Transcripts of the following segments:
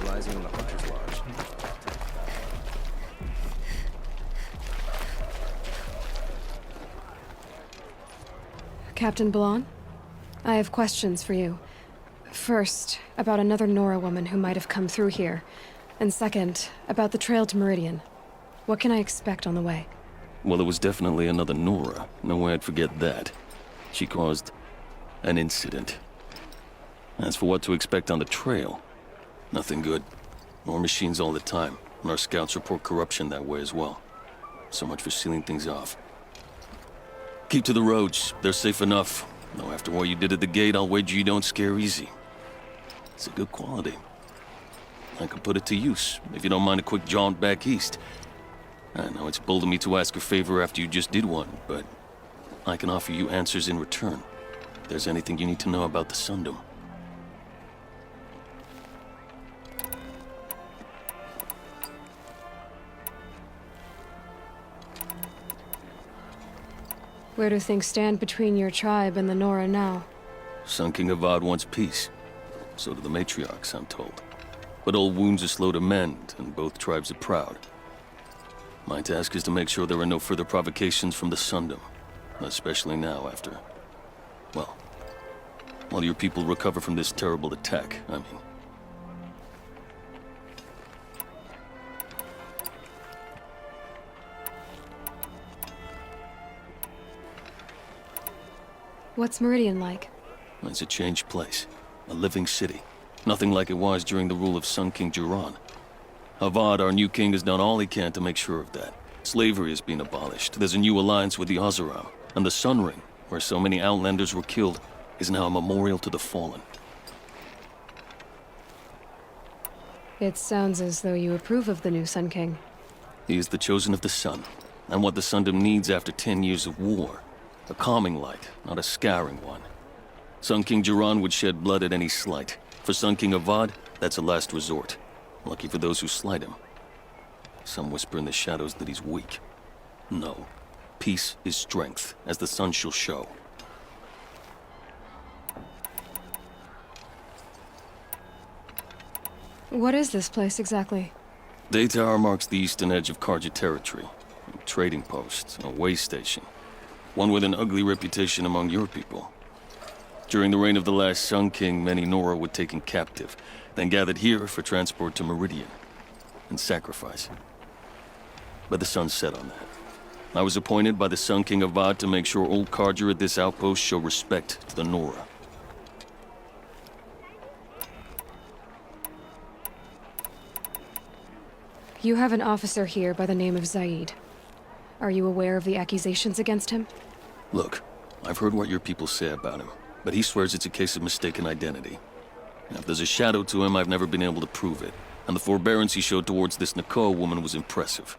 rising in the Hunter's Lodge. Captain Blanc? I have questions for you. First, about another Nora woman who might have come through here. And second, about the trail to Meridian. What can I expect on the way? Well, it was definitely another Nora. No way I'd forget that. She caused an incident. As for what to expect on the trail, nothing good. More machines all the time, and our scouts report corruption that way as well. So much for sealing things off. Keep to the roads. They're safe enough. Though after what you did at the gate, I'll wager you don't scare easy. It's a good quality. I could put it to use, if you don't mind a quick jaunt back east. I know it's bold of me to ask a favor after you just did one, but I can offer you answers in return. If there's anything you need to know about the Sundom. Where do things stand between your tribe and the Nora now? Sun King Avad wants peace. So do the matriarchs, I'm told. But old wounds are slow to mend, and both tribes are proud. My task is to make sure there are no further provocations from the Sundom. Especially now after... well, while your people recover from this terrible attack, I mean. What's Meridian like? It's a changed place. A living city. Nothing like it was during the rule of Sun King Jiran. Avad, our new king, has done all he can to make sure of that. Slavery has been abolished. There's a new alliance with the Oseram. And the Sun Ring, where so many Outlanders were killed, is now a memorial to the fallen. It sounds as though you approve of the new Sun King. He is the chosen of the sun, and what the Sundom needs after 10 years of war. A calming light, not a scouring one. Sun King Jiran would shed blood at any slight. For Sun King Avad, that's a last resort. Lucky for those who slight him. Some whisper in the shadows that he's weak. No. Peace is strength, as the sun shall show. What is this place exactly? Day Tower marks the eastern edge of Karja territory. A trading post, a way station. One with an ugly reputation among your people. During the reign of the last Sun King, many Nora were taken captive, then gathered here for transport to Meridian, and sacrifice. But the sun set on that. I was appointed by the Sun King Avad to make sure old Karja at this outpost show respect to the Nora. You have an officer here by the name of Zaid. Are you aware of the accusations against him? Look, I've heard what your people say about him, but he swears it's a case of mistaken identity. And if there's a shadow to him, I've never been able to prove it. And the forbearance he showed towards this Nakoa woman was impressive.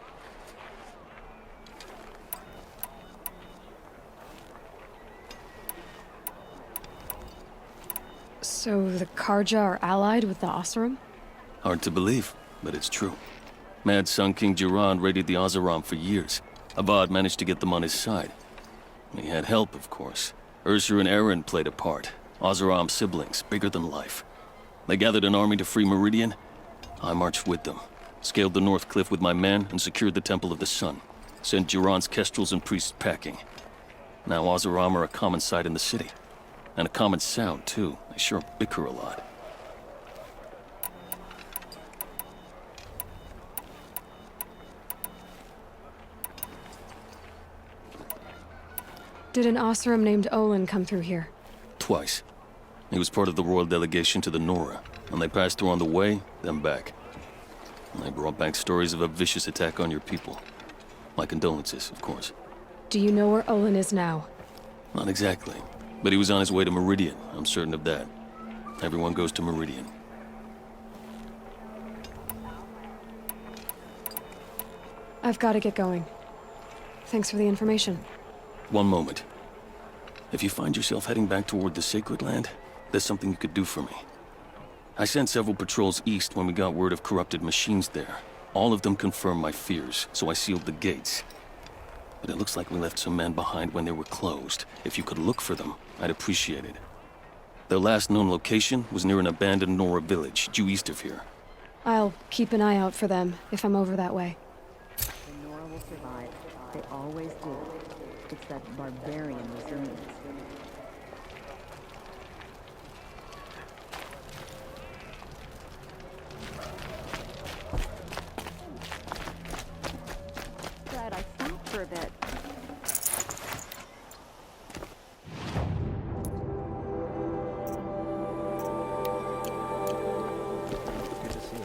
So the Karja are allied with the Oseram? Hard to believe, but it's true. Mad Sun King Jiran raided the Oseram for years. Avad managed to get them on his side. He had help, of course. Ursur and Eren played a part. Oseram siblings, bigger than life. They gathered an army to free Meridian. I marched with them. Scaled the North Cliff with my men and secured the Temple of the Sun. Sent Jiran's kestrels and priests packing. Now Oseram are a common sight in the city. And a common sound, too. They sure bicker a lot. Did an Oseram named Olin come through here? Twice. He was part of the royal delegation to the Nora, and they passed through on the way, then back. And they brought back stories of a vicious attack on your people. My condolences, of course. Do you know where Olin is now? Not exactly, but he was on his way to Meridian, I'm certain of that. Everyone goes to Meridian. I've got to get going. Thanks for the information. One moment. If you find yourself heading back toward the Sacred Land, there's something you could do for me. I sent several patrols east when we got word of corrupted machines there. All of them confirmed my fears, so I sealed the gates. But it looks like we left some men behind when they were closed. If you could look for them, I'd appreciate it. Their last known location was near an abandoned Nora village, due east of here. I'll keep an eye out for them if I'm over that way. The Nora will survive. They always do. It's that barbarian resilience. Glad I stopped for a bit. Good to see you.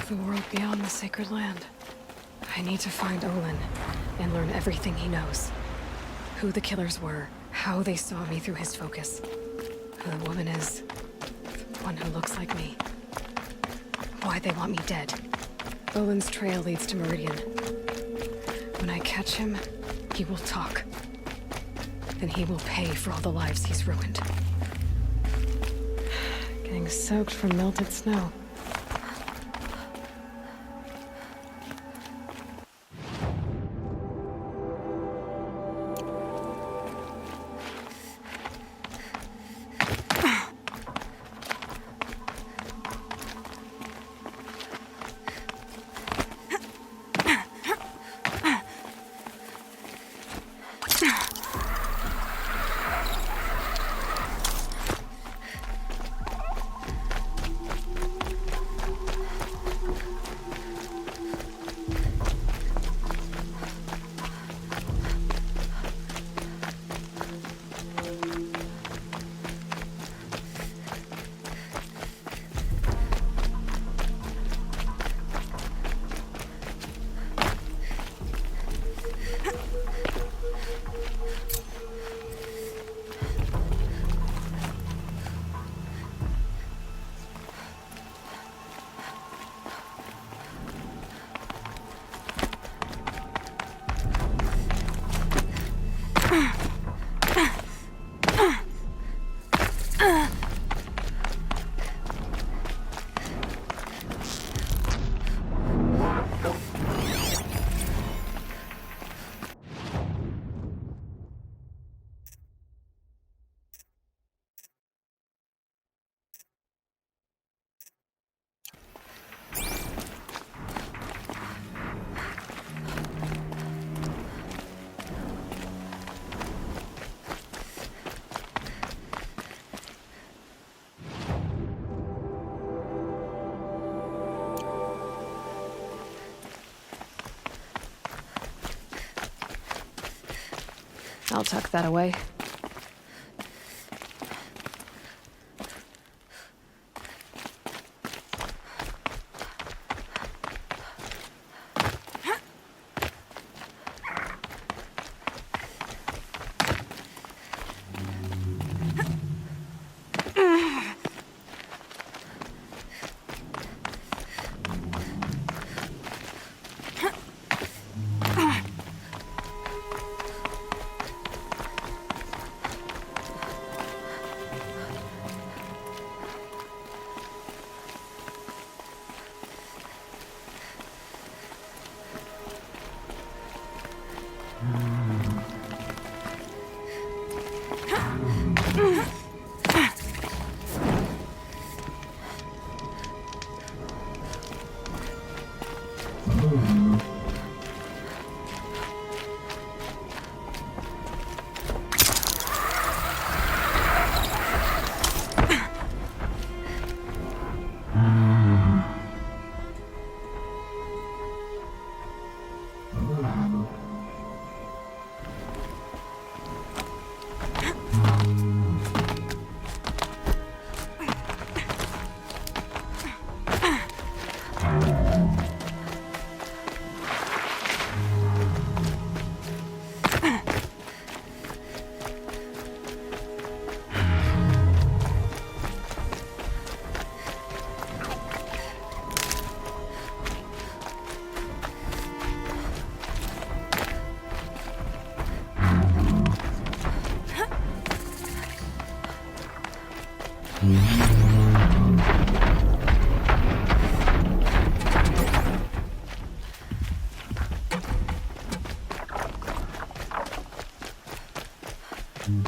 The world beyond the sacred land. I need to find Olin and learn everything he knows. Who the killers were, how they saw me through his focus. Who the woman is, the one who looks like me. Why they want me dead. Olin's trail leads to Meridian. When I catch him, he will talk. Then he will pay for all the lives he's ruined. Getting soaked from melted snow. I'll tuck that away. These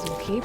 will keep.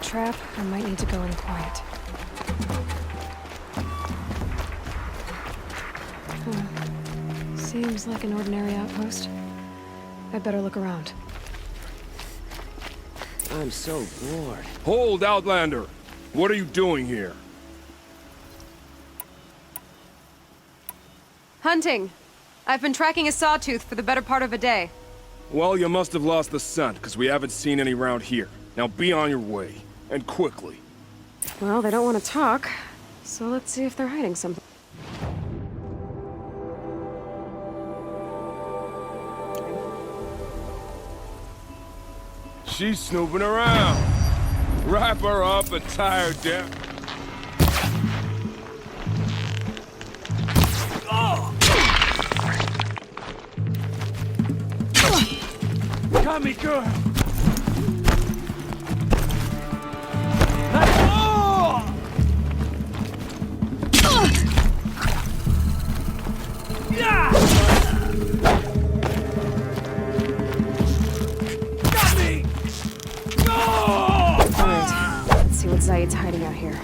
trap, I might need to go in quiet. Seems like an ordinary outpost. I'd better look around. I'm so bored. Hold, Outlander! What are you doing here? Hunting. I've been tracking a sawtooth for the better part of a day. Well, you must have lost the scent, because we haven't seen any round here. Now be on your way, and quickly. Well, they don't want to talk, so let's see if they're hiding something. She's snooping around. Wrap her up and tie her down. Got me, girl. Zaid's hiding out here.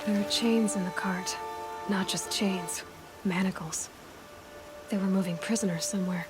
There are chains in the cart. Not just chains, manacles. They were moving prisoners somewhere.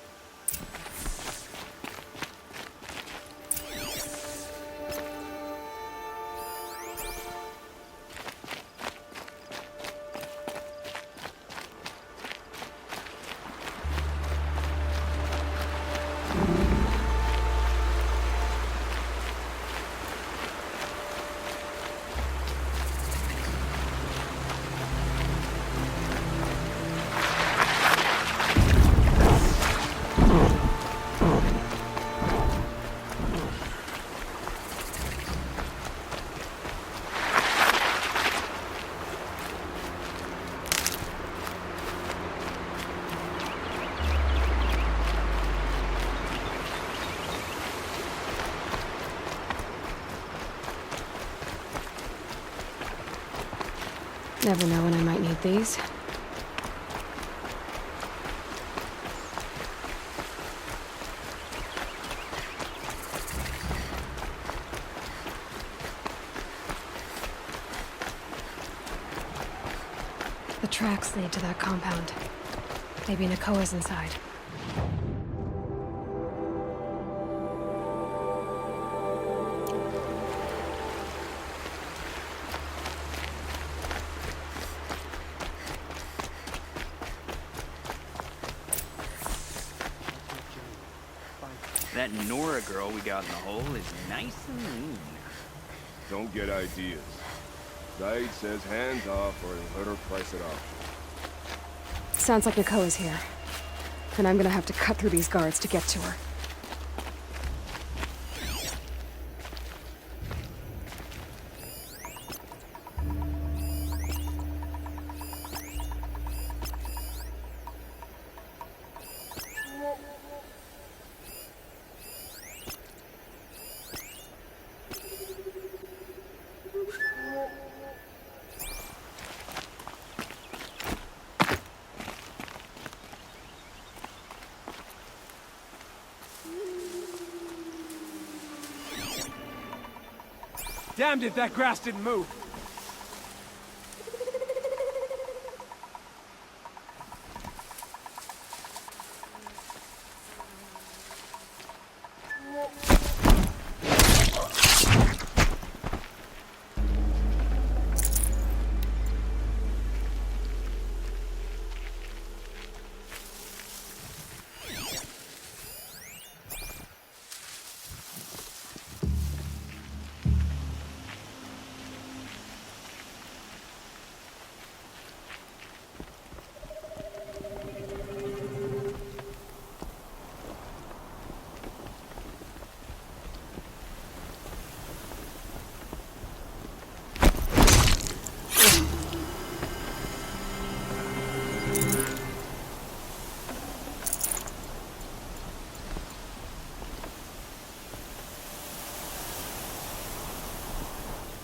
Never know when I might need these. The tracks lead to that compound. Maybe Nakoa's inside. That Nora girl we got in the hole is nice and lean. Don't get ideas. Zaid says hands off or he'll let her price it off. Sounds like Nakoa's here. And I'm gonna have to cut through these guards to get to her. Damned if that grass didn't move.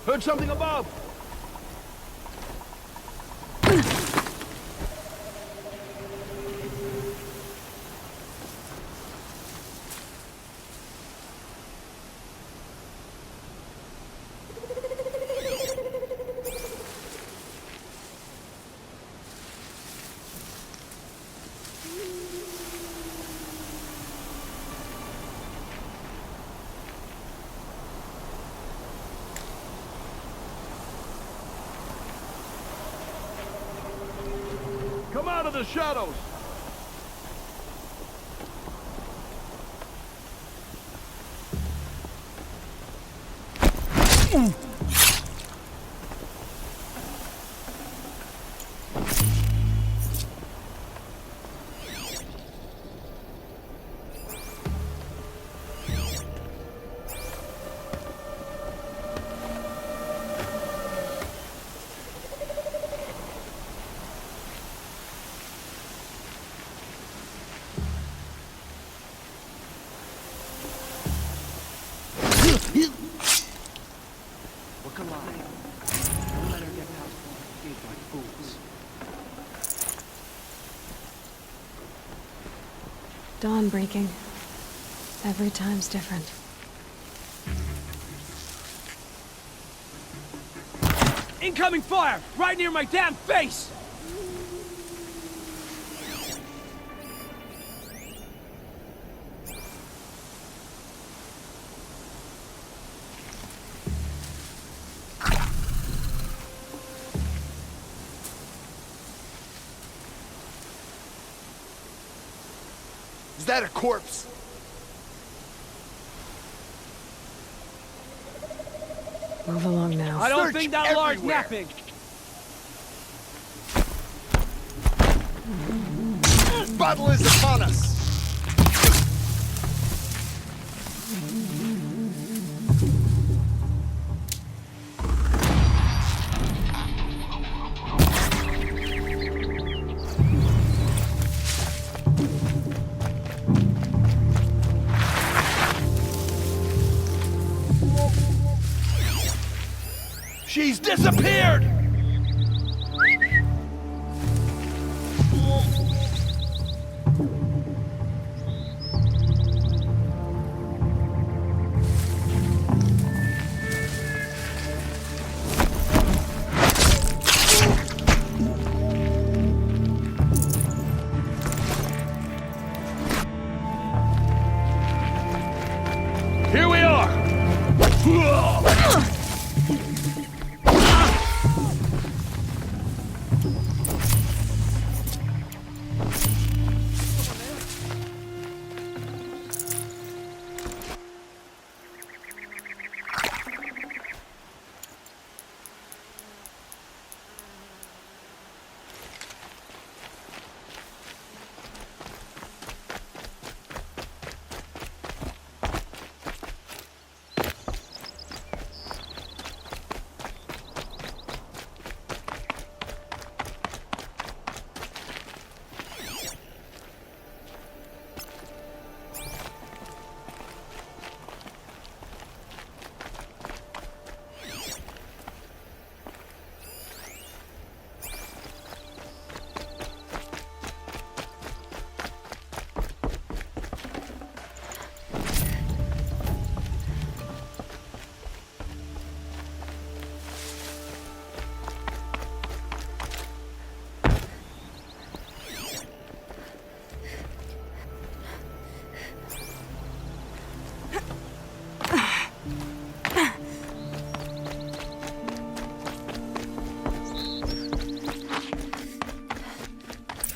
Heard something above! Come out of the shadows! Look alive. Don't let her get past one gate like fools. Dawn breaking. Every time's different. Incoming fire! Right near my damn face! Is that a corpse? Move along now. I don't Search think that large everywhere. napping! Battle is upon us! She's disappeared! Here we are!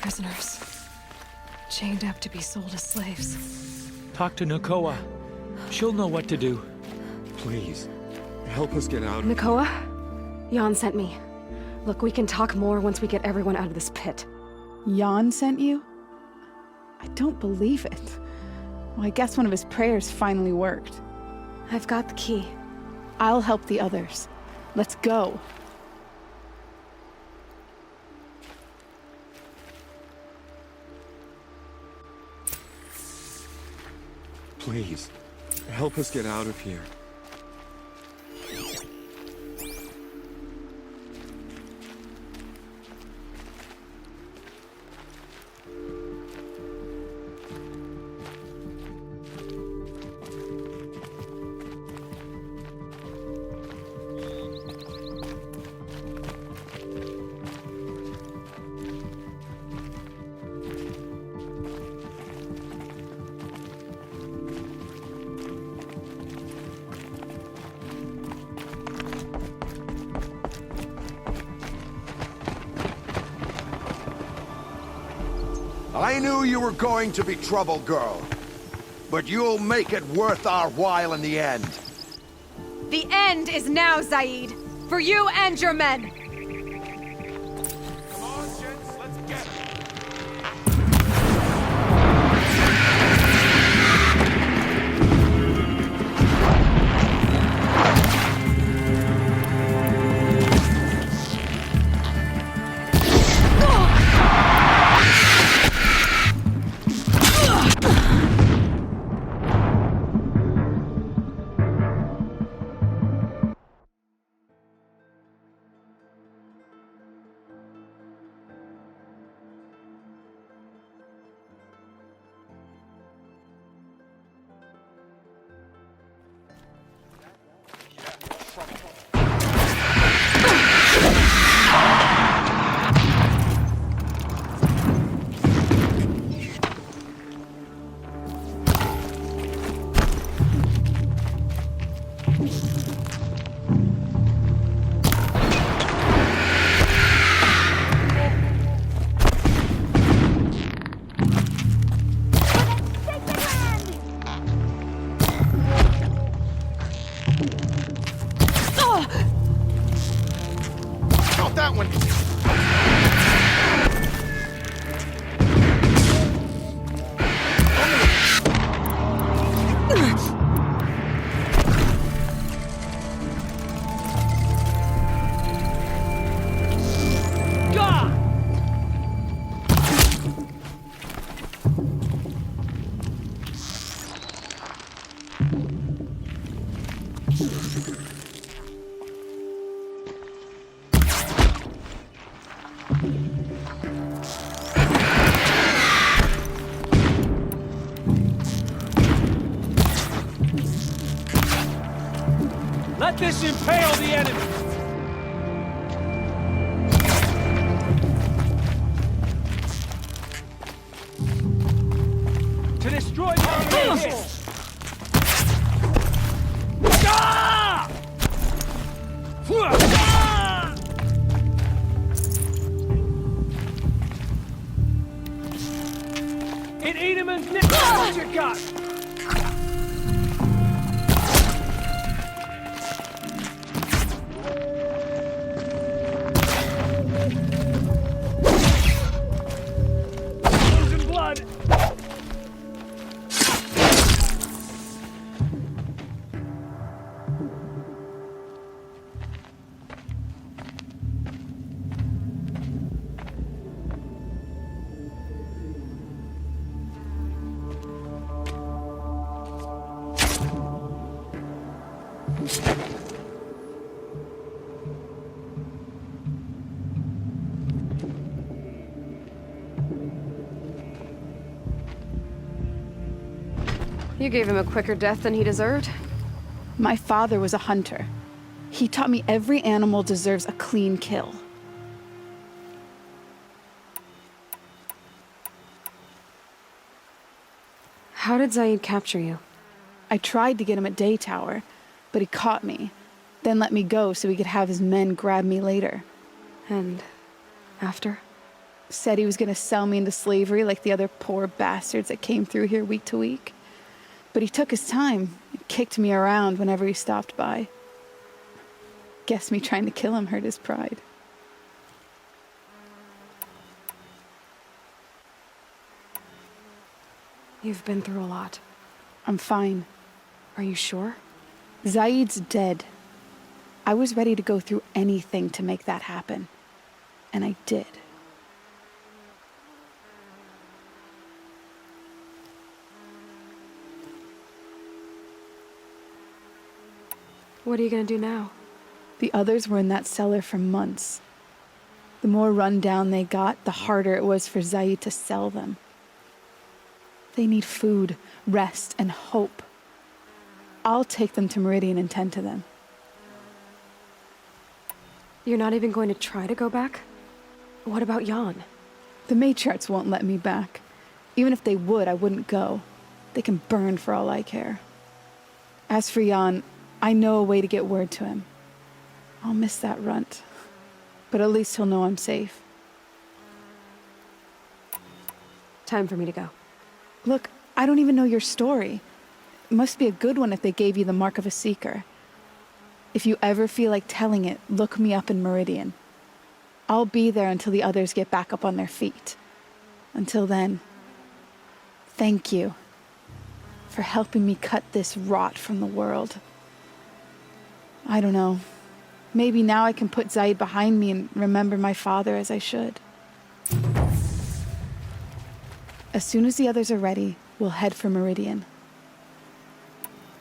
Prisoners. Chained up to be sold as slaves. Talk to Nakoa. She'll know what to do. Please, help us get out. Nakoa? Jan sent me. Look, we can talk more once we get everyone out of this pit. Jan sent you? I don't believe it. Well, I guess one of his prayers finally worked. I've got the key. I'll help the others. Let's go. Please, help us get out of here. I knew you were going to be trouble, girl. But you'll make it worth our while in the end. The end is now, Zaid. For you and your men. Come on, gents, let's get it. That one. Let this impale the enemy! To destroy the enemy! Ah! Ah! In Edemon's nick, what you got? Losing blood. You gave him a quicker death than he deserved. My father was a hunter. He taught me every animal deserves a clean kill. How did Zaid capture you? I tried to get him at Day Tower, but he caught me, then let me go so he could have his men grab me later. And after? Said he was gonna sell me into slavery like the other poor bastards that came through here week to week. But he took his time and kicked me around whenever he stopped by. Guess me trying to kill him hurt his pride. You've been through a lot. I'm fine. Are you sure? Zaid's dead. I was ready to go through anything to make that happen. And I did. What are you gonna do now? The others were in that cellar for months. The more run down they got, the harder it was for Zaid to sell them. They need food, rest, and hope. I'll take them to Meridian and tend to them. You're not even going to try to go back? What about Jan? The matriarchs won't let me back. Even if they would, I wouldn't go. They can burn for all I care. As for Jan, I know a way to get word to him. I'll miss that runt. But at least he'll know I'm safe. Time for me to go. Look, I don't even know your story. It must be a good one if they gave you the mark of a seeker. If you ever feel like telling it, look me up in Meridian. I'll be there until the others get back up on their feet. Until then, thank you for helping me cut this rot from the world. I don't know. Maybe now I can put Zaid behind me and remember my father as I should. As soon as the others are ready, we'll head for Meridian.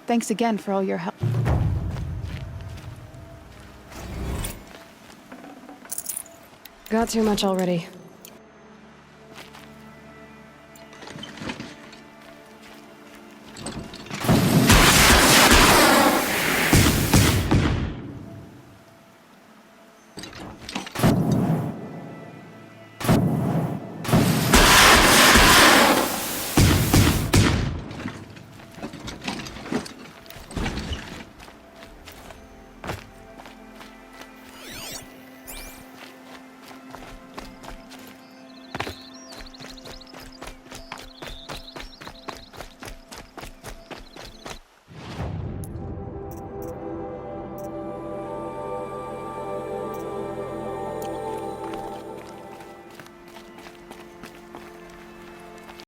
Thanks again for all your help. Got too much already.